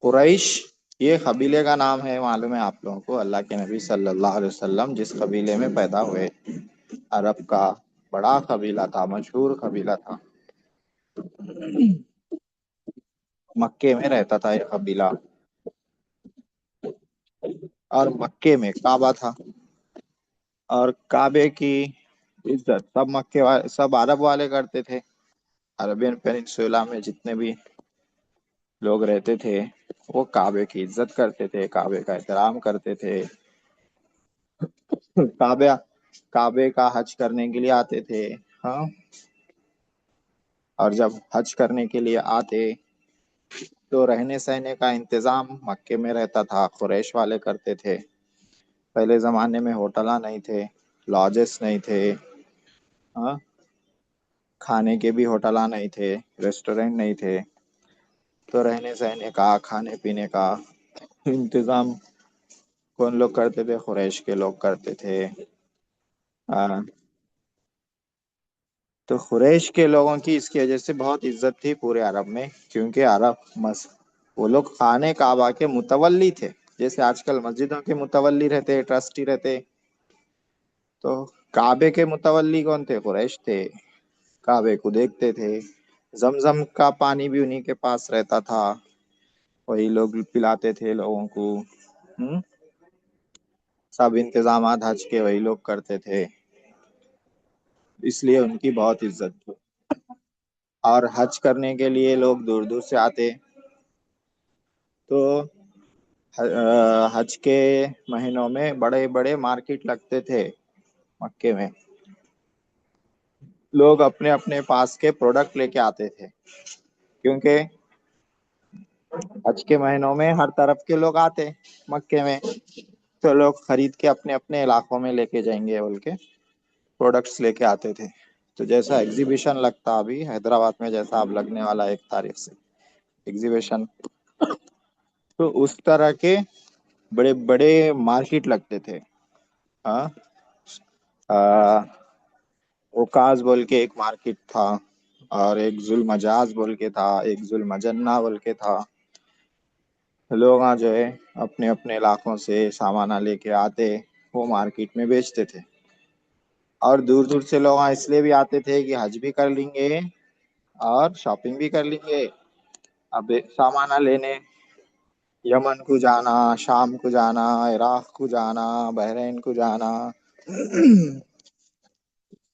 قریش یہ قبیلے کا نام ہے، معلوم ہے آپ لوگوں کو؟ اللہ کے نبی صلی اللہ علیہ وسلم جس قبیلے میں پیدا ہوئے، عرب کا بڑا قبیلہ تھا، مشہور قبیلہ تھا، مکے میں رہتا تھا یہ قبیلہ، اور مکے میں کعبہ تھا، اور کعبے کی عزت سب مکے والے، سب عرب والے کرتے تھے۔ عربین پیننسولا میں جتنے بھی لوگ رہتے تھے وہ کعبے کی عزت کرتے تھے، کعبے کا احترام کرتے تھے، کعبے کعبے کا حج کرنے کے لیے آتے تھے۔ ہاں، اور جب حج کرنے کے لیے آتے تو رہنے سہنے کا انتظام مکے میں رہتا تھا، قریش والے کرتے تھے۔ پہلے زمانے میں ہوٹلاں نہیں تھے، لاجز نہیں تھے، ہاں، کھانے کے بھی ہوٹلاں نہیں تھے، ریسٹورینٹ نہیں تھے، تو رہنے سہنے کا، کھانے پینے کا انتظام کون لوگ کرتے تھے؟ قریش کے لوگ کرتے تھے۔ ہاں، تو قریش کے لوگوں کی اس کی وجہ سے بہت عزت تھی پورے عرب میں، کیونکہ وہ لوگ خانے کعبہ کے متولی تھے، جیسے آج کل مسجدوں کے متولی رہتے، ٹرسٹی رہتے، تو کعبے کے متولی کون تھے؟ قریش تھے، کعبے کو دیکھتے تھے، زمزم کا پانی بھی انہی کے پاس رہتا تھا، وہی لوگ پلاتے تھے لوگوں کو، سب انتظامات حج کے وہی لوگ کرتے تھے، اس لیے ان کی بہت عزت تھی۔ اور حج کرنے کے لیے لوگ دور دور سے آتے، تو حج کے مہینوں میں بڑے بڑے مارکیٹ لگتے تھے مکے میں، لوگ اپنے اپنے پاس کے پروڈکٹ لے کے آتے تھے، کیونکہ حج کے مہینوں میں ہر طرف کے لوگ آتے مکے میں، تو لوگ خرید کے اپنے اپنے علاقوں میں لے کے جائیں گے بول کے پروڈکٹس لے کے آتے تھے۔ تو جیسا ایگزیبیشن لگتا ابھی حیدرآباد میں، جیسا اب لگنے والا 1 تاریخ سے ایگزیبیشن، تو اس طرح کے بڑے بڑے مارکیٹ لگتے تھے۔ ہاں، اوکاز بول کے ایک مارکیٹ تھا، اور ایک ذوالمجاز بول کے تھا، ایک ذوالمجنہ بول کے تھا۔ لوگ جو ہے اپنے اپنے علاقوں سے سامانہ لے کے آتے، وہ مارکیٹ میں بیچتے تھے، اور دور دور سے لوگ اس لیے بھی آتے تھے کہ حج بھی کر لیں گے اور شاپنگ بھی کر لیں گے۔ اب سامانہ لینے یمن کو جانا، شام کو جانا، عراق کو جانا، بحرین کو جانا،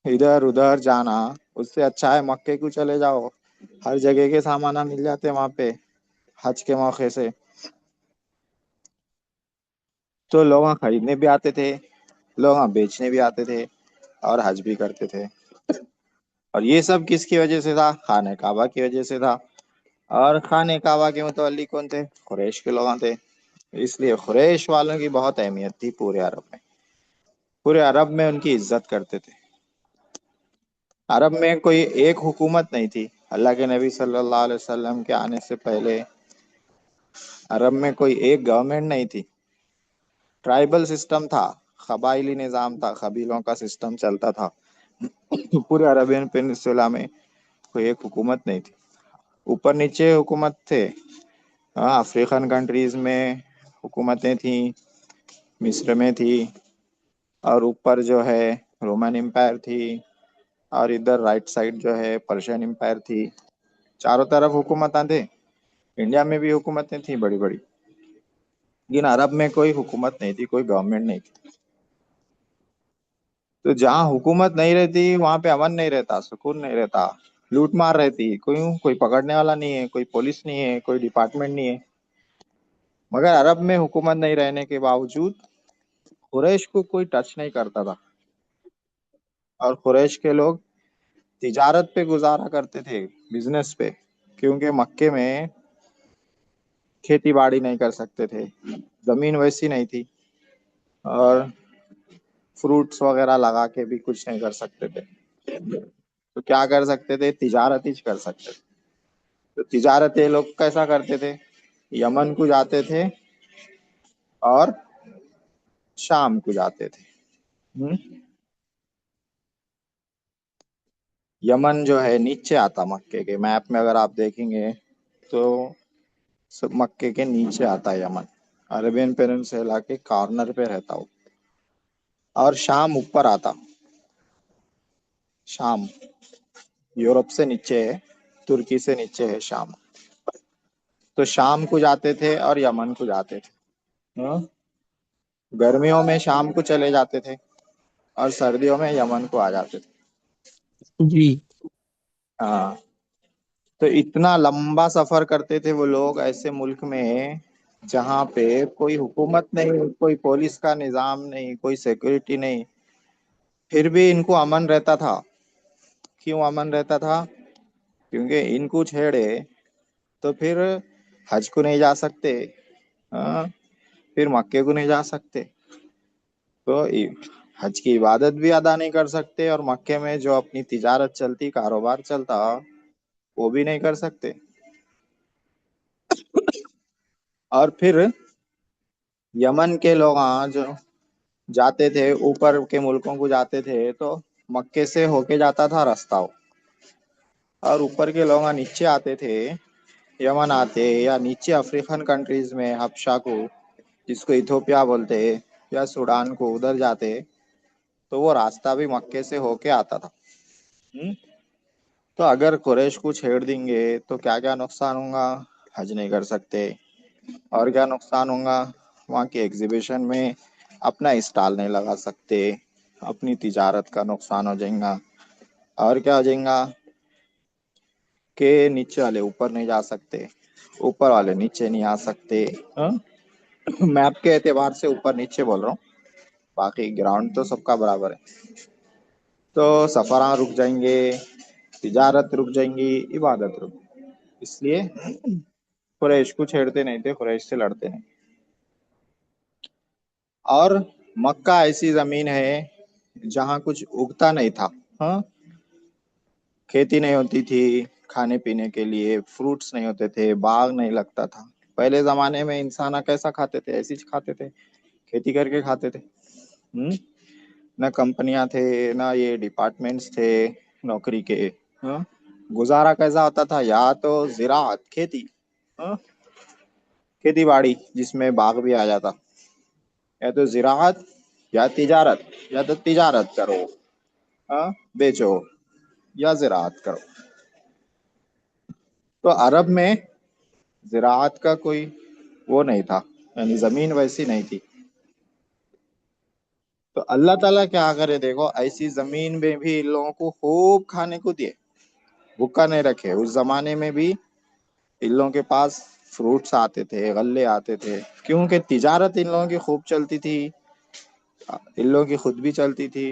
ادھر ادھر جانا، اس سے اچھا ہے مکے کو چلے جاؤ، ہر جگہ کے سامانہ مل جاتے وہاں پہ حج کے موقع سے۔ تو لوگ وہاں خریدنے بھی آتے تھے، لوگ وہاں بیچنے بھی آتے تھے، اور حج بھی کرتے تھے۔ اور یہ سب کس کی وجہ سے تھا؟ خانہ کعبہ کی وجہ سے تھا، اور خانہ کعبہ کے متولی کون تھے؟ قریش کے لوگ تھے، اس لیے قریش والوں کی بہت اہمیت تھی پورے عرب میں، پورے عرب میں ان کی عزت کرتے تھے۔ عرب میں کوئی ایک حکومت نہیں تھی، اللہ کے نبی صلی اللہ علیہ وسلم کے آنے سے پہلے عرب میں کوئی ایک گورنمنٹ نہیں تھی، ٹرائبل سسٹم تھا، قبائلی نظام تھا، قبیلوں کا سسٹم چلتا تھا پورے عربین پینسولا میں، کوئی ایک حکومت نہیں تھی، اوپر نیچے حکومت تھے۔ افریقن کنٹریز میں حکومتیں تھیں، مصر میں تھی، اور اوپر جو ہے رومن امپائر تھی، اور ادھر رائٹ سائڈ جو ہے پرشین امپائر تھی، چاروں طرف حکومتیں تھے۔ انڈیا میں بھی حکومتیں تھیں بڑی بڑی، لیکن عرب میں کوئی حکومت نہیں تھی، کوئی گورنمنٹ نہیں تھی۔ تو جہاں حکومت نہیں رہتی وہاں پہ امن نہیں رہتا، سکون نہیں رہتا، لوٹ مار رہتی، کوئی پکڑنے والا نہیں ہے، کوئی پولیس نہیں ہے، کوئی ڈپارٹمنٹ نہیں ہے۔ مگر عرب میں حکومت نہیں رہنے کے باوجود قریش کو کوئی ٹچ نہیں کرتا تھا، اور قریش کے لوگ تجارت پہ گزارا کرتے تھے، بزنس پہ، کیونکہ مکے میں کھیتی باڑی نہیں کر سکتے تھے، زمین ویسی نہیں تھی، اور فروٹس وغیرہ لگا کے بھی کچھ نہیں کر سکتے تھے، تو کیا کر سکتے تھے؟ تجارت ہی کر سکتے تھے۔ تو تجارت یہ لوگ کیسا کرتے تھے؟ یمن کو جاتے تھے اور شام کو جاتے تھے۔ یمن جو ہے نیچے آتا، مکے کے میپ میں اگر آپ دیکھیں گے تو مکے کے نیچے آتا ہے یمن، عربین پیننسولا کے کارنر پہ رہتا ہوں، اور شام اوپر آتا. شام یورپ سے نیچے ہے، ترکی سے نیچے ہے شام. تو شام کو جاتے تھے اور یمن کو جاتے تھے. ہاں؟ گرمیوں میں شام کو چلے جاتے تھے اور سردیوں میں یمن کو آ جاتے تھے. جی ہاں. تو اتنا لمبا سفر کرتے تھے وہ لوگ ایسے ملک میں جہاں پہ کوئی حکومت نہیں، کوئی پولیس کا نظام نہیں، کوئی سیکورٹی نہیں، پھر بھی ان کو امن رہتا تھا. کیوں امن رہتا تھا؟ کیونکہ ان کو چھیڑے تو پھر حج کو نہیں جا سکتے، ہاں، پھر مکے کو نہیں جا سکتے، تو حج کی عبادت بھی ادا نہیں کر سکتے، اور مکے میں جو اپنی تجارت چلتی، کاروبار چلتا، وہ بھی نہیں کر سکتے. اور پھر یمن کے لوگ جو جاتے تھے اوپر کے ملکوں کو جاتے تھے تو مکے سے ہو کے جاتا تھا راستہ، اور اوپر کے لوگ نیچے آتے تھے، یمن آتے یا نیچے افریقن کنٹریز میں حبشہ کو، جس کو ایتھوپیا بولتے، یا سوڈان کو، ادھر جاتے تو وہ راستہ بھی مکے سے ہو کے آتا تھا. تو اگر قریش کو چھیڑ دیں گے تو کیا کیا نقصان ہوگا؟ حج نہیں کر سکتے، اور کیا نقصان ہوگا؟ وہاں کے ایگزیبیشن میں اپنا اسٹال نہیں لگا سکتے، اپنی تجارت کا نقصان ہو جائے گا، اور کیا ہو جائے گا کہ نیچے والے اوپر نہیں جا سکتے، اوپر والے نیچے نہیں آ سکتے. میپ کے اعتبار سے اوپر نیچے بول رہا ہوں، باقی گراؤنڈ تو سب کا برابر ہے. تو سفراں رک جائیں گے، تجارت رک جائیں گی، عبادت رک. اس لیے قریش کو چھیڑتے نہیں تھے، قریش سے لڑتے نہیں. اور مکہ ایسی زمین ہے جہاں کچھ اگتا نہیں تھا. ہاں، کھیتی نہیں ہوتی تھی، کھانے پینے کے لیے فروٹس نہیں ہوتے تھے، باغ نہیں لگتا تھا. پہلے زمانے میں انسان کیسا کھاتے تھے؟ ایسے کھاتے تھے، کھیتی کر کے کھاتے تھے. نہ کمپنیاں تھے، نہ یہ ڈپارٹمنٹس تھے نوکری کے. گزارا کیسا ہوتا تھا؟ یا تو زراعت، کھیتی، کھیتی باڑی جس میں باغ بھی آ جاتا، یا تو زراعت یا تجارت، یا تو تجارت کرو، بیچو، یا زراعت کرو. تو عرب میں زراعت کا کوئی وہ نہیں تھا، یعنی زمین ویسی نہیں تھی. تو اللہ تعالیٰ کیا کرے، دیکھو ایسی زمین میں بھی ان لوگوں کو خوب کھانے کو دیے، بھوکا نہیں رکھے. اس زمانے میں بھی ان لوگوں کے پاس فروٹس آتے تھے، غلے آتے تھے، کیونکہ تجارت ان لوگوں کی خوب چلتی تھی، ان لوگوں کی خود بھی چلتی تھی،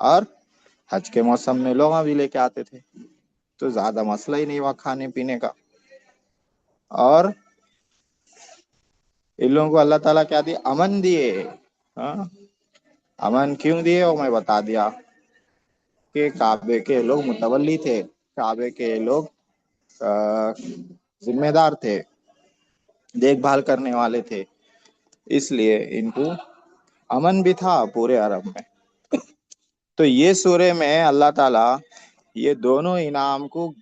اور حج کے موسم میں لوگ بھی لے کے آتے تھے. تو زیادہ مسئلہ ہی نہیں ہوا کھانے پینے کا. اور ان لوگوں کو اللہ تعالیٰ کیا دیے؟ امن دیے. امن کیوں دیے وہ میں بتا دیا، کہ کعبے کے لوگ متولی تھے، کعبے کے لوگ ذمہ دار تھے، دیکھ بھال کرنے والے تھے، اس لیے ان کو امن بھی تھا پورے عرب میں. تو یہ سورے میں اللہ تعالیٰ یہ دونوں انعام کو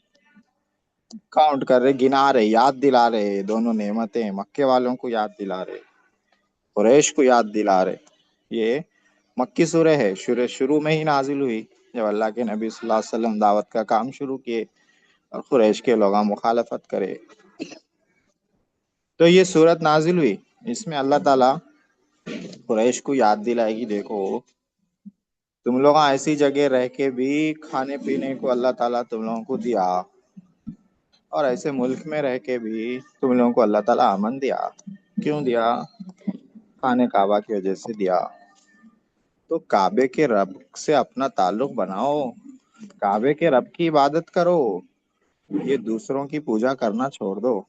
کاؤنٹ کر رہے، گنا رہے، یاد دلا رہے. دونوں نعمتیں مکے والوں کو یاد دلا رہے، قریش کو یاد دلا رہے. یہ مکی سورہ ہے، شروع میں ہی نازل ہوئی جب اللہ کے نبی صلی اللہ علیہ وسلم دعوت کا کام شروع کیے اور قریش کے لوگ مخالفت کرے. تو یہ سورت نازل ہوئی، اس میں اللہ تعالیٰ قریش کو یاد دلائے گی، دیکھو تم لوگ ایسی جگہ رہ کے بھی کھانے پینے کو اللہ تعالیٰ تم لوگوں کو دیا، اور ایسے ملک میں رہ کے بھی تم لوگوں کو اللہ تعالیٰ امن دیا. کیوں دیا؟ خانے کعبہ کی وجہ سے دیا. تو کعبے کے رب سے اپنا تعلق بناؤ، کعبے کے رب کی عبادت کرو، یہ دوسروں کی پوجا کرنا چھوڑ دو.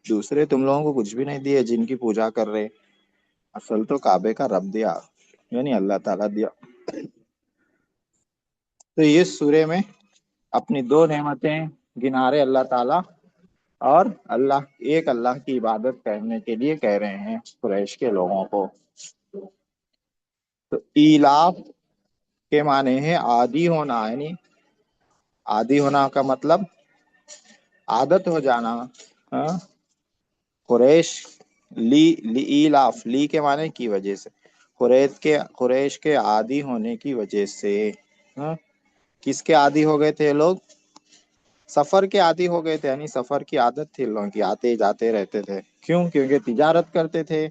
دوسرے تم لوگوں کو کچھ بھی نہیں دیے جن کی پوجا کر رہے، اصل تو کعبے کا رب دیا، یعنی اللہ تعالیٰ دیا. تو یہ سورے میں اپنی دو نعمتیں گنا رہے اللہ تعالیٰ، اور ایک اللہ کی عبادت کرنے کے لیے کہہ رہے ہیں قریش کے لوگوں کو. تو ایلاف کے معنی ہے عادی ہونا، یعنی عادی ہونا کا مطلب عادت ہو جانا. قریش ایلاف، لی کے معنی کی وجہ سے، قریش کے عادی ہونے کی وجہ سے. ہاں، کس کے عادی ہو گئے تھے یہ لوگ؟ سفر کے عادی ہو گئے تھے، یعنی سفر کی عادت تھی لوگوں کی، آتے جاتے رہتے تھے. کیوں؟ کیونکہ تجارت کرتے تھے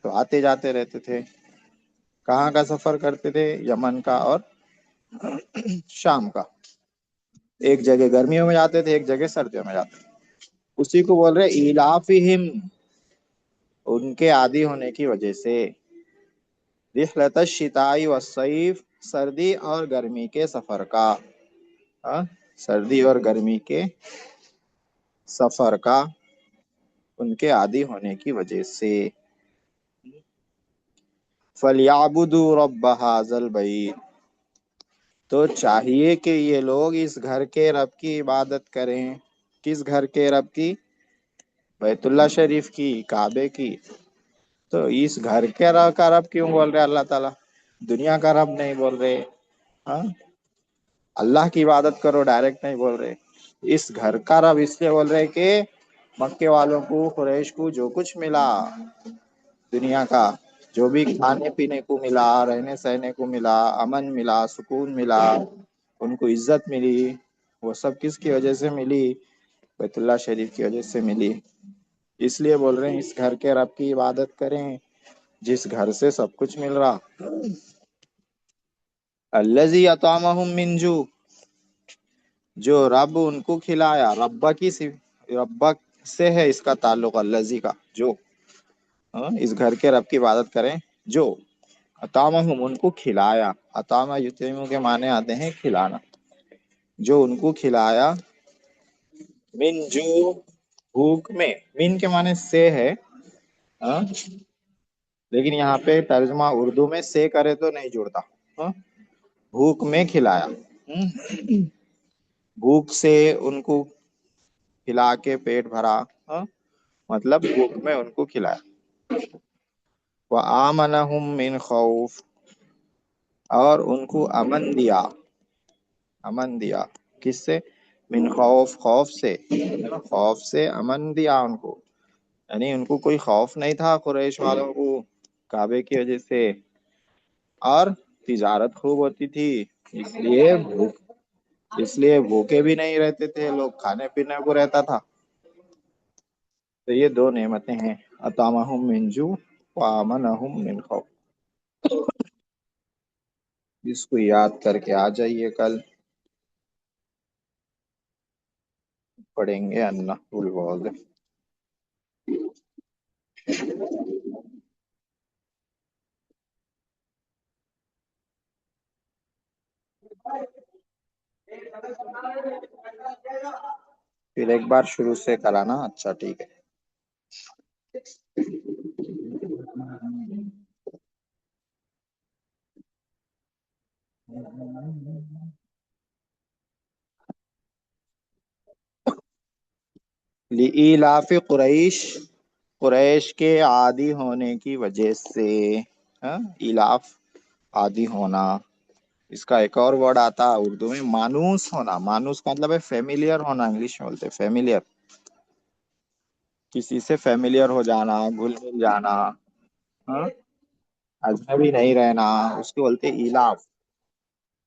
تو آتے جاتے رہتے تھے. کہاں کا سفر کرتے تھے؟ یمن کا اور شام کا. ایک جگہ گرمیوں میں جاتے تھے، ایک جگہ سردیوں میں جاتے تھے. اسی کو بول رہے ایلافہم، ان کے عادی ہونے کی وجہ سے. رحلت الشتاء والصیف، سردی اور گرمی کے سفر کا. ہاں، سردی اور گرمی کے سفر کا ان کے عادی ہونے کی وجہ سے. فَلْيَعْبُدُوا رَبَّ هَٰذَا الْبَيْتِ، تو چاہیے کہ یہ لوگ اس گھر کے رب کی عبادت کریں. کس گھر کے رب کی؟ بیت اللہ شریف کی، کعبے کی. تو اس گھر کے رب کا رب کیوں بول رہے اللہ تعالیٰ؟ دنیا کا رب نہیں بول رہے. ہاں، اللہ کی عبادت کرو ڈائریکٹ نہیں بول رہے. اس گھر کا رب اس لیے بول رہے کہ مکے والوں کو، قریش کو جو کچھ ملا دنیا کا، جو بھی کھانے پینے کو ملا، رہنے سہنے کو ملا، امن ملا، سکون ملا، ان کو عزت ملی، وہ سب کس کی وجہ سے ملی؟ بیت اللہ شریف کی وجہ سے ملی. اس لیے بول رہے ہیں اس گھر کے رب کی عبادت کریں جس گھر سے سب کچھ مل رہا. الذی اطعمہم من جوع، جو رب ان کو کھلایا. ربا سے ہے اس کا تعلق، الذی کا، جو. اس گھر کے رب کی عبادت کریں جو اطعمہم، ان کو کھلایا. اطعم یطعم کے معنی آتے ہیں کھلانا. جو ان کو کھلایا، من جو، بھوک میں. من کے معنی سے ہے، ہاں، لیکن یہاں پہ ترجمہ اردو میں سے کرے تو نہیں جڑتا. ہاں، بھوک میں کھلایا. بھوک سے ان کو کھلا کے پیٹ بھرا. ہاں، مطلب بھوک میں ان کو کھلایا. وَآمَنَهُم مِّنْ خَوْفٍ، اور ان کو امن دیا. امن دیا کس سے؟ من خوف، خوف سے. خوف سے امن دیا ان کو، یعنی ان کو کوئی خوف نہیں تھا قریش والوں کو کعبے کی وجہ سے. اور تجارت خوب ہوتی تھی، اس لیے بھوکے بھی نہیں رہتے تھے لوگ، کھانے پینے کو رہتا تھا. تو یہ دو نعمتیں ہیں، اطعمہم من جوع وآمنہم من خوف. اس کو یاد کر کے آ جائیے، کل پڑھیں گے النحو الواضح. پھر ایک بار شروع سے کرانا. اچھا ٹھیک ہے. لإیلاف قریش، قریش کے عادی ہونے کی وجہ سے. ہاں، ایلاف، عادی ہونا. اس کا ایک اور ورڈ آتا ہے اردو میں، مانوس ہونا. مانوس کا مطلب ہے فیملیئر ہونا، انگلش میں بولتے فیملیئر. کسی سے فیملیئر ہو جانا، گھل مل جانا. ہاں، اجنبی نہیں رہنا، اس کو بولتے ایلاف.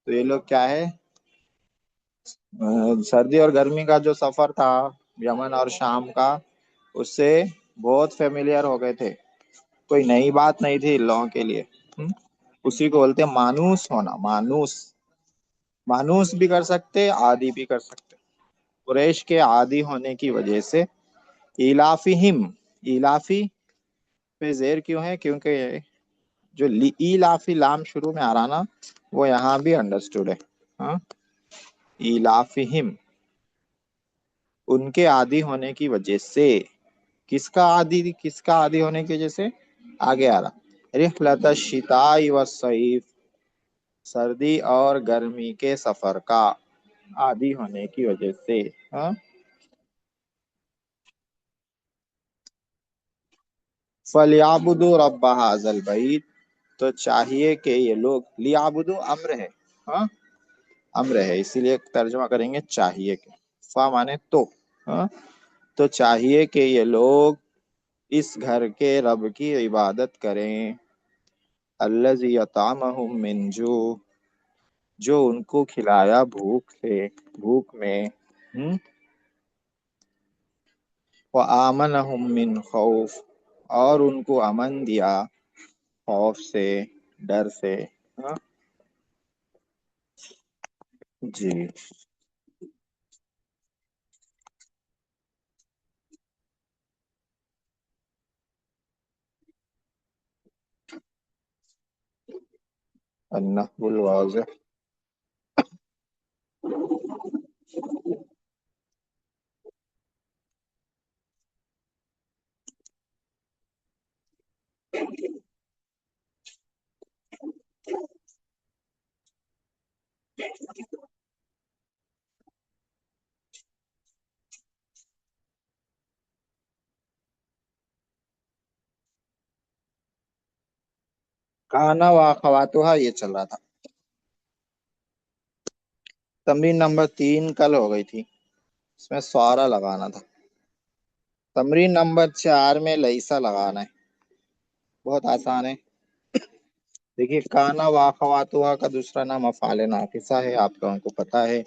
تو یہ لوگ کیا ہے، سردی اور گرمی کا جو سفر تھا یمن اور شام کا، اس سے بہت فیملیئر ہو گئے تھے. کوئی نئی بات نہیں تھی ان لوگوں کے لیے. اسی کو بولتے ہیں مانوس ہونا. مانوس، مانوس بھی کر سکتے، عادی بھی کر سکتے. قریش کے عادی ہونے کی وجہ سے. ایلافہم، ایلافی پہ زیر کیوں ہے؟ کیونکہ جو ایلافی لام شروع میں آ رہا نا، وہ یہاں بھی انڈرسٹوڈ ہے. ہاں، ایلافہم، ان کے عادی ہونے کی وجہ سے. کس کا عادی، کس کا عادی ہونے کی وجہ سے؟ آگے آ رہا، رحلت الشتاء والصیف، سردی اور گرمی کے سفر کا عادی ہونے کی وجہ سے. ہاں، فَلْيَعْبُدُوا رَبَّ هَٰذَا الْبَيْتِ، تو چاہیے کہ یہ لوگ، لیعبدو امر ہے. ہاں، امر ہے، اسی لیے ترجمہ کریں گے چاہیے کہ. فا مانے تو. ہاں، تو چاہیے کہ یہ لوگ اس گھر کے رب کی عبادت کریں، الذی یطعمہم من جوع، جو ان کو کھلایا بھوک میں، وآمنہم من خوف، اور ان کو امن دیا خوف سے، ڈر سے۔ ہاں جی، النحو الواضح۔ کانا و اخواتها یہ چل رہا تھا۔ تمرین نمبر 3 کل ہو گئی تھی، اس میں سوارا لگانا تھا۔ تمرین نمبر 4 میں لئیسا لگانا ہے، بہت آسان ہے۔ دیکھیے، کانا و اخواتها کا دوسرا نام افعال ناقصہ ہے، آپ لوگوں کو پتا ہے۔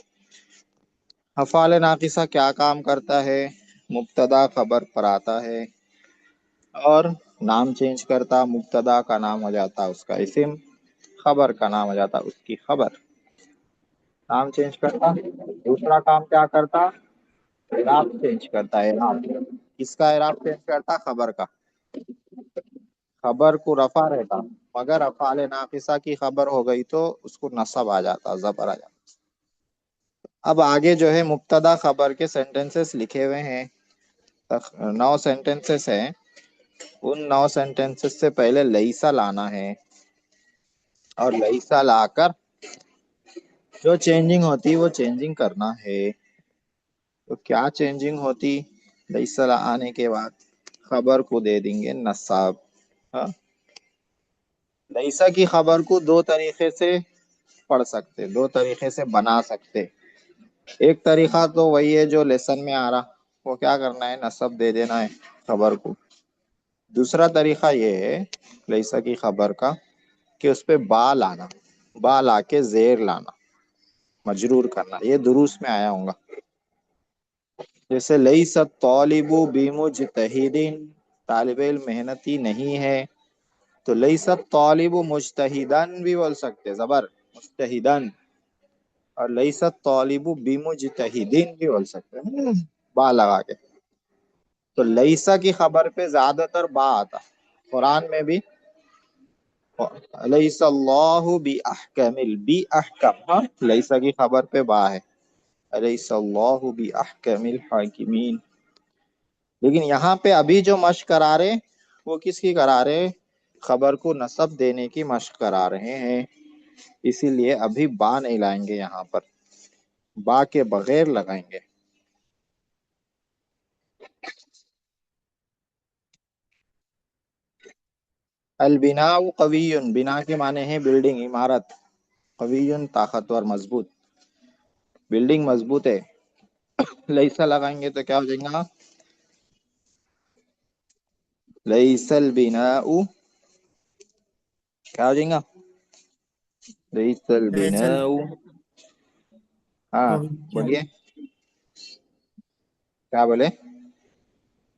افعال ناقصہ کیا کام کرتا ہے؟ مبتدا خبر پر آتا ہے اور نام چینج کرتا، مبتدا کا نام ہو جاتا اس کا اسم، خبر کا نام ہو جاتا اس کی خبر۔ نام چینج کرتا، دوسرا کام کیا کرتا؟ اعراب چینج کرتا ہے۔ اعراب کس کا اعراب چینج کرتا؟ خبر کا۔ خبر کو رفع رہتا، مگر افعال ناقصہ کی خبر ہو گئی تو اس کو نصب آ جاتا، زبر آ جاتا۔ اب آگے جو ہے مبتدا خبر کے سینٹنسز لکھے ہوئے ہیں، 9 سینٹنسز ہیں۔ ان 9 سینٹنسز سے پہلے لئیسا لانا ہے، اور لئیسا لا کر جو چینجنگ ہوتی وہ چینجنگ کرنا ہے۔ تو کیا چینجنگ ہوتی؟ لئیسا آنے کے بعد خبر کو دے دیں گے نصاب۔ ہاں، لئیسا کی خبر کو 2 طریقے سے پڑھ سکتے، 2 طریقے سے بنا سکتے۔ ایک طریقہ تو وہی ہے جو لیسن میں آ رہا، وہ کیا کرنا ہے؟ نصب دے دینا ہے خبر کو۔ دوسرا طریقہ یہ ہے لئیسا کی خبر کا کہ اس پہ با لانا، با لا کے زیر لانا، مجرور کرنا۔ یہ دروس میں آیا ہوں گا، جیسے لئیس الطالب بمجتہد، طالب علم محنتی نہیں ہے، تو لئیس الطالب مجتہدن بھی بول سکتے، زبر مجتہدن، اور لئیس الطالب بمجتہدین بھی بول سکتے با لگا کے۔ تو لئیسا کی خبر پہ زیادہ تر با آتا، قرآن میں بھی لیس اللہ باحکم، بی احکم، ہاں لیسا کی خبر پہ با ہے، لیس اللہ باحکم الحاکمین۔ لیکن یہاں پہ ابھی جو مشق کرا رہے وہ کس کی کرا رہے؟ خبر کو نصب دینے کی مشق کرا رہے ہیں، اسی لیے ابھی با نہیں لائیں گے، یہاں پر با کے بغیر لگائیں گے۔ البناء قوی، بنا کے معنی ہے بلڈنگ، عمارت، قوی طاقتور، مضبوط، بلڈنگ مضبوط ہے۔ لیسا لگائیں گے تو کیا ہو جائے گا؟ لیس البناء، کیا ہو جائے گا؟ لیس ليس البناء، ہاں قويا، بولیے، کیا بولے؟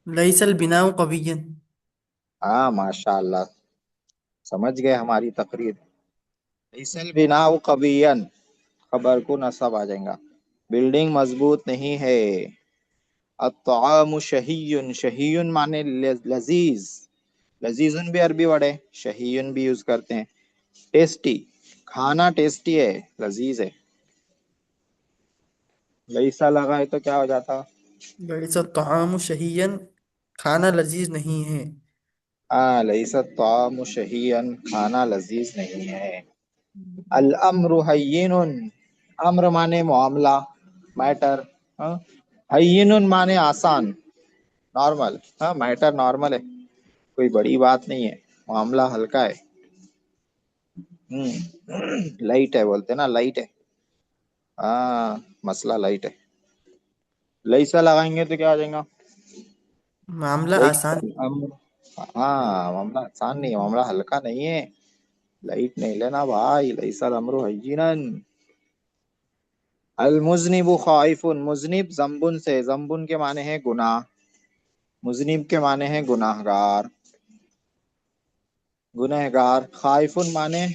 ليس البناء قويا۔ ہاں ماشاء اللہ، سمجھ گئے ہماری تقریر۔ لیس البناء قویا، خبر کو نصب آ جائے گا، بلڈنگ مضبوط نہیں ہے۔ الطعام شہی، شہی معنی لذیذ، لذیذ بھی عربی ورڈ ہے، شہی بھی یوز کرتے ہیں، ٹیسٹی، کھانا ٹیسٹی ہے، لذیذ ہے۔ لیسا لگائے تو کیا ہو جاتا؟ ليس الطعام شهيا، کھانا لذیذ نہیں ہے۔ لیس الطعام شہیا، کھانا لذیذ نہیں ہے۔ الامر ہین، امر مانے معاملہ، میٹر، ہین مانے آسان، نارمل، میٹر نارمل ہے، کوئی بڑی بات نہیں ہے، معاملہ ہلکا ہے، لائٹ ہے، بولتے نا لائٹ ہے، مسئلہ لائٹ ہے۔ لیسا لگائیں گے تو کیا آ جائے گا؟ معاملہ ليس آسان الامر، ہاں معاملہ آسان نہیں ہے، معاملہ ہلکا نہیں ہے، لائٹ نہیں لینا بھائی، ليس الامر هينا۔ المذنب خائف، مذنب ذنبن سے، ذنبن کے معنی ہے گناہ، مذنب کے معنی ہے گناہ گار، گنہگار، خائف معنی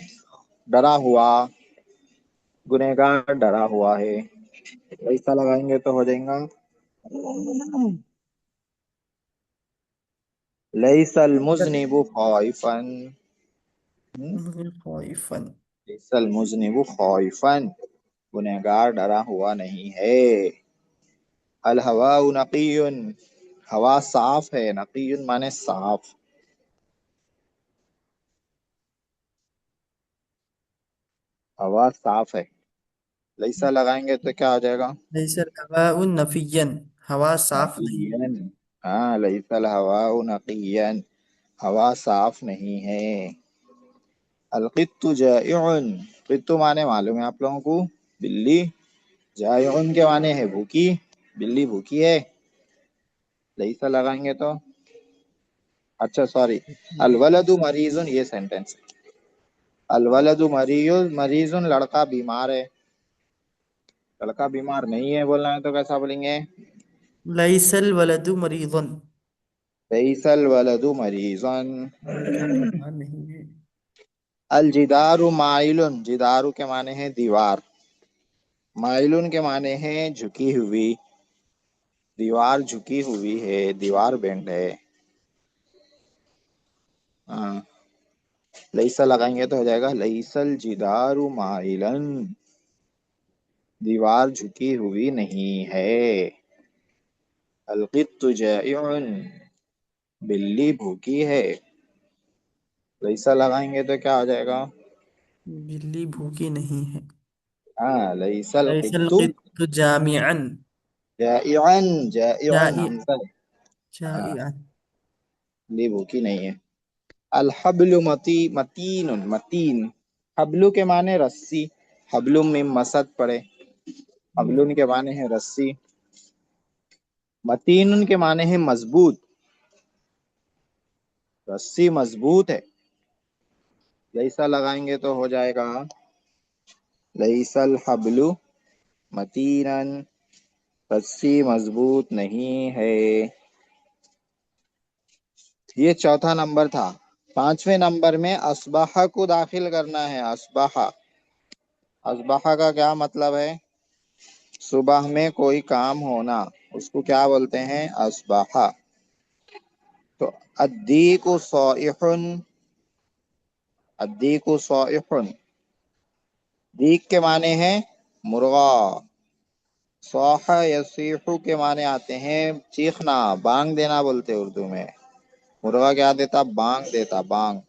ڈرا ہوا، گنہگار ڈرا ہوا ہے، ایسا لگائیں گے تو ہو جائے گا لیس المذنب خائفا، خائفا، لیس المذنب خائفا، گنہگار ڈرا ہوا نہیں ہے۔ الہواء نقی، ہوا صاف ہے، نقی معنی صاف، ہوا صاف ہے، لیسا لگائیں گے تو کیا ہو جائے گا؟ لیس الهواء نفیا، ہوا صاف نہیں نقیًا، ہاں لیس الہواء نقیًا، ہوا صاف نہیں ہے۔ القط جائع، قط معنی معلوم ہے آپ لوگوں کو، بلی، جائع کے معنی ہے بھوکی، بلی بھوکی ہے، لیسا لگائیں گے تو، اچھا سوری، الولد مریض، یہ سینٹینس ہے، الولد مریض، مریض لڑکا بیمار ہے، لڑکا بیمار نہیں ہے بولنا ہے تو کیسا بولیں گے؟ لیس الولد مریضا، لیس الولد مریضا۔ لڑکا بیمار نہیں ہے۔ الجدار مائل، جدار کے معنی ہے دیوار، مائل کے معنی ہے جھکی ہوئی، دیوار جھکی ہوئی ہے، دیوار بینڈ ہے، ہاں لیسا لگائیں گے تو ہو جائے گا لیس الجدار مائلا، دیوار جھکی ہوئی نہیں ہے۔ القط جائع، بلی بھوکی ہے، لیسا لگائیں گے تو کیا ہو جائے گا؟ بلی بھوکی نہیں ہے۔ ہاں لیس لیس القط القط جامعا، جائعا، جائع جائع، حمزہ، ہاں جائعا، بلی بھوکی نہیں ہے۔ الحبل متین، متین، حبل کے معنی رسی، حبل میں مسد پڑے، حبل کے معنی ہے رسی، متین کے معنی ہے مضبوط، رسی مضبوط ہے، لیسا لگائیں گے تو ہو جائے گا لیس الحبل متینا، رسی مضبوط نہیں ہے۔ یہ چوتھا نمبر تھا۔ پانچویں نمبر میں اصبح کو داخل کرنا ہے، اصبح، اصبح کا کیا مطلب ہے؟ صبح میں کوئی کام ہونا، اس کو کیا بولتے ہیں؟ اصبح۔ تو الدیک صائح، الدیک صائح، دیک کے معنی ہے مرغا، صاح یصیح کے معنی آتے ہیں چیخنا، بانگ دینا بولتے اردو میں، مرغا کیا دیتا؟ بانگ دیتا، بانگ۔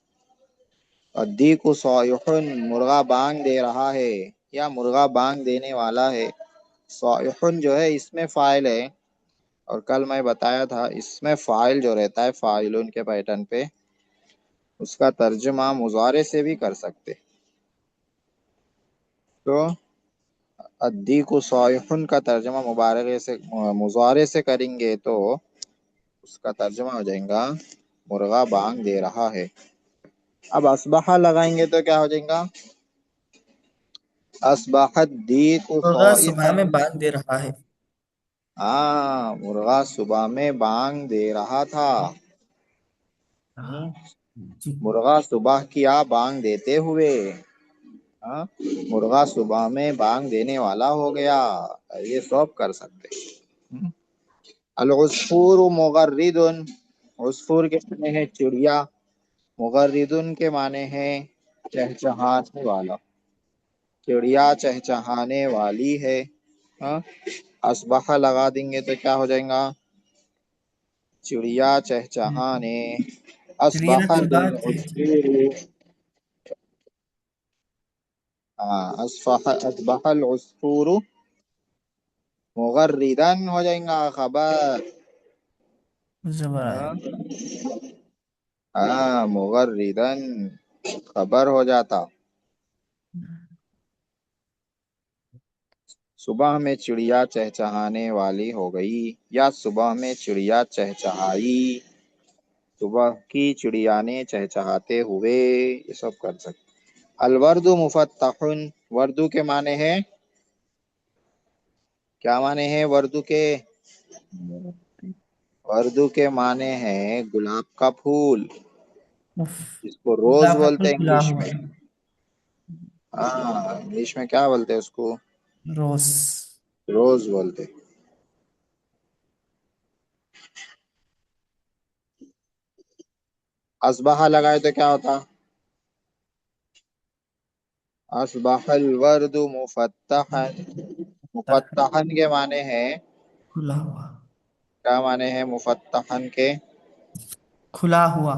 الدیک صائح، مرغا بانگ دے رہا ہے یا مرغا بانگ دینے والا ہے، صائح جو ہے اس میں فاعل ہے، اور کل میں بتایا تھا اس میں فاعل جو رہتا ہے فاعلون کے پیٹرن پہ، اس کا ترجمہ مضارع سے بھی کر سکتے، تو الدیک صائح کا ترجمہ مبارکے سے، مضارع سے کریں گے تو اس کا ترجمہ ہو جائے گا مرغا بانگ دے رہا ہے۔ اب اصبح لگائیں گے تو کیا ہو جائے گا؟ اصبح الدیک مرغا صبح صائحا، میں بانگ دے رہا ہے۔ ہاں مرغا صبح میں بانگ دے رہا تھا، جی، مرغا صبح کیا بانگ دیتے ہوئے، ہاں مرغا صبح میں بانگ دینے والا ہو گیا، یہ سب کر سکتے۔ العصفور مغرد، عصفور کے معنی ہے چڑیا، مغردن کے معنی ہے چہچہانے والا، چڑیا چہچہانے والی ہے، ہاں اصبح لگا دیں گے تو کیا ہو جائے گا؟ چڑیا چہچہانے، چڑیا اصبح صبح العصفور، ہاں اصبح العصفور مغردن ہو جائے گا خبر، زبر آئے ہاں ہاں مغردن خبر ہو جاتا۔ صبح میں چڑیا چہچہانے والی ہو گئی، یا صبح میں چڑیا چہچہائی، صبح کی چڑیا نے چہچہاتے ہوئے، یہ سب کر سکتے۔ الورد مفتح، وردو کے معنی ہے، کیا معنی ہے وردو کے؟ وردو کے معنی ہے گلاب کا پھول، جس کو روز گلاب کا بولتے پھول ہیں کھلا انگلش ہوا میں۔ ہے، ہاں، انگلش میں کیا بولتے ہیں اس کو؟ روز۔ روز بولتے۔ اصبح لگائے تو کیا ہوتا؟ اصبح الورد مفتحا، مفتحا کے معنی ہے، کھلا ہوا، کیا معنی ہے مفتحا کے؟ کھلا ہوا،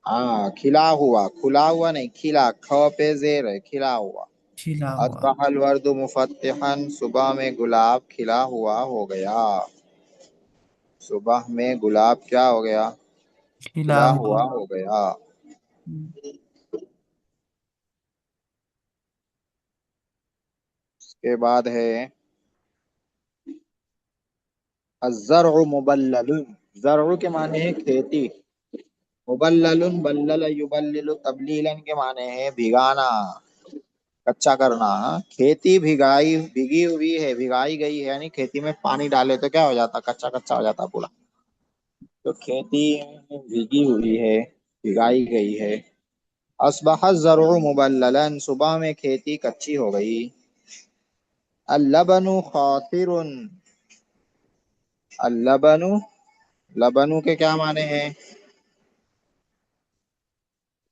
ہاں، کھلا ہوا، کھلا ہوا نہیں، کھلا، کھ پہ زیر ہے، کھلا ہوا۔ کھلا ہوا، اصبح الورد مفتحا، صبح میں گلاب کھلا ہوا ہو گیا، صبح میں گلاب کیا ہو گیا؟ کھلا کھلا ہوا۔ ہوا ہو گیا۔ اس کے بعد ہے الزرع مبلل، زرع کے معنی ہے کھیتی، مبلل، بلل یبلل تبلیلا کے معنی ہے بھگانا، کچا کرنا، ہاں؟ کھیتی بھگائی، بھگی ہوئی ہے، بھگائی گئی ہے، یعنی کھیتی میں پانی ڈالے تو کیا ہو جاتا؟ کچا کچا ہو جاتا پورا۔ تو کھیتی بھیگی ہوئی ہے، بھگائی گئی ہے۔ اصبح الزرع مبللا، صبح میں کھیتی کچی ہو گئی۔ اللبن خاطر، اللبن، لبنو کے کیا معنی ہیں؟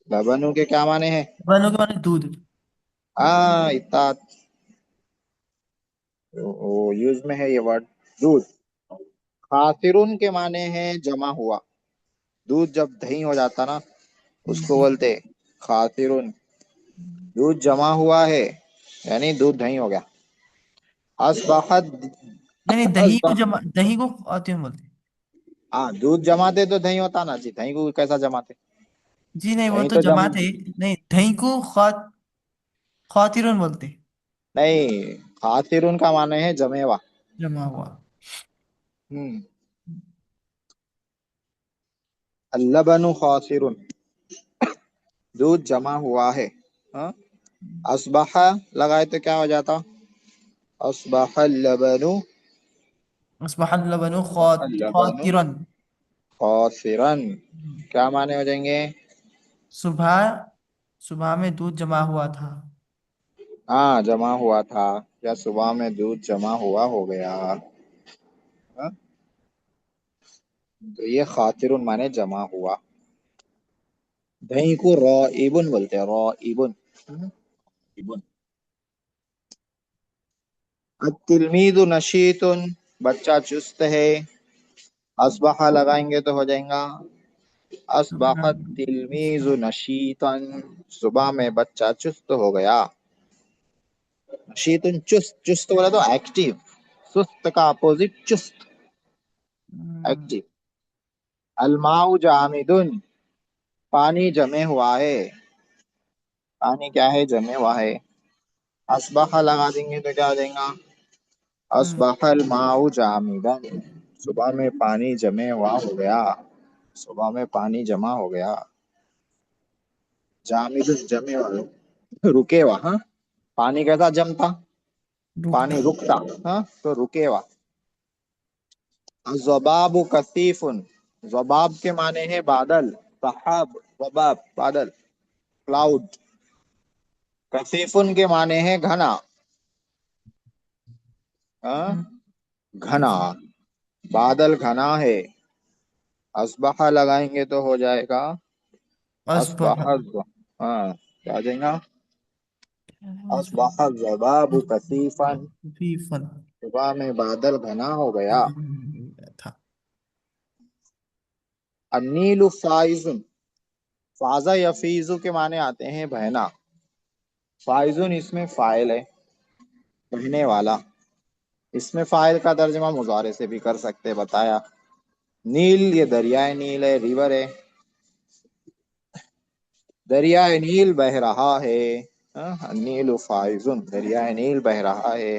لبنو کے کیا معنی ہیں؟ بنو کے معنی دودھ۔ ہاں، اطاعت، یوز میں ہے یہ ورڈ، دودھ۔ خاطرن کے معنی ہے جمع ہوا، دودھ جب دہی ہو جاتا نا، اس کو بولتے خاطرن، دودھ جمع ہوا ہے، یعنی دودھ دہی ہو گیا۔ اصبحت، نہیں نہیں، دہی کو اصبح، جمع، دہی کو خاتون بولتے ہیں۔ ہاں، دودھ جماتے تو دہی ہوتا نا جی، دہی کو کیسا جماتے؟ جی نہیں، وہ دہی تو تو جمع تھے، نہیں دہی کو خاطرون بولتے ہیں، نہیں، خاطرن کا معنی ہے جمع ہوا۔ جمع ہوا۔ اللبن خاطر، دودھ جمع ہوا ہے، ہاں؟ اصبح لگائے تو کیا ہو جاتا؟ اصبح اللبن، اصبح اللبن اللبن خاطرا، خاطرا، کیا معنی ہو جائیں گے؟ صبح، صبح میں دودھ جمع ہوا تھا۔ ہاں، جمع ہوا تھا، یا صبح میں دودھ جمع ہوا ہو گیا، ہاں؟ تو یہ خاطر معنی جمع ہوا۔ دہی کو رائبن بولتے ہیں، رائبن، رائبن۔ التلمید نشیط، بچہ چست ہے، اصبح لگائیں گے تو ہو جائیں گا اصبح التلمیذ نشیطا، صبح میں بچہ چست ہو گیا۔ نشیط چست، چست بولا تو ایکٹیو، سست کا اپوزٹ چست، ایکٹیو۔ الماء جامد، پانی جمع ہوا ہے، پانی کیا ہے؟ جمع ہوا ہے۔ اصبح لگا دیں گے تو کیا ہو جائے گا؟ اصبح الماء جامدا، صبح میں پانی جمع ہوا ہو گیا، صبح میں پانی جمع ہو گیا۔ جامد جمع ہوا، رکے ہوا، ہاں؟ پانی کیسا جمتا؟ پانی رکتا، رکتا، ہاں؟ تو رکے ہوا۔ الضباب کثیف، ضباب کے معنی ہے بادل، سحاب، ضباب بادل، کلاؤڈ۔ کثیفن کے معنی ہے گھنا، ہاں؟ گھنا، بادل گھنا ہے۔ اصبح لگائیں گے تو ہو جائے گا اصبح، اصبح، ہاں، کیا جائے گا؟ اصبح الضباب کثیفا، خفیفا صبح میں بادل گھنا ہو گیا۔ تھا۔ النیل فائز، فاز یفیز کے معنی آتے ہیں بہنا، فائزن اس میں فائل ہے، بہنے والا، اس میں فائل کا ترجمہ مضارع سے بھی کر سکتے، بتایا۔ نیل، یہ دریائے نیل ہے، ریور ہے، دریائے نیل بہہ رہا ہے، نیل فائزن، دریائے نیل بہہ رہا ہے۔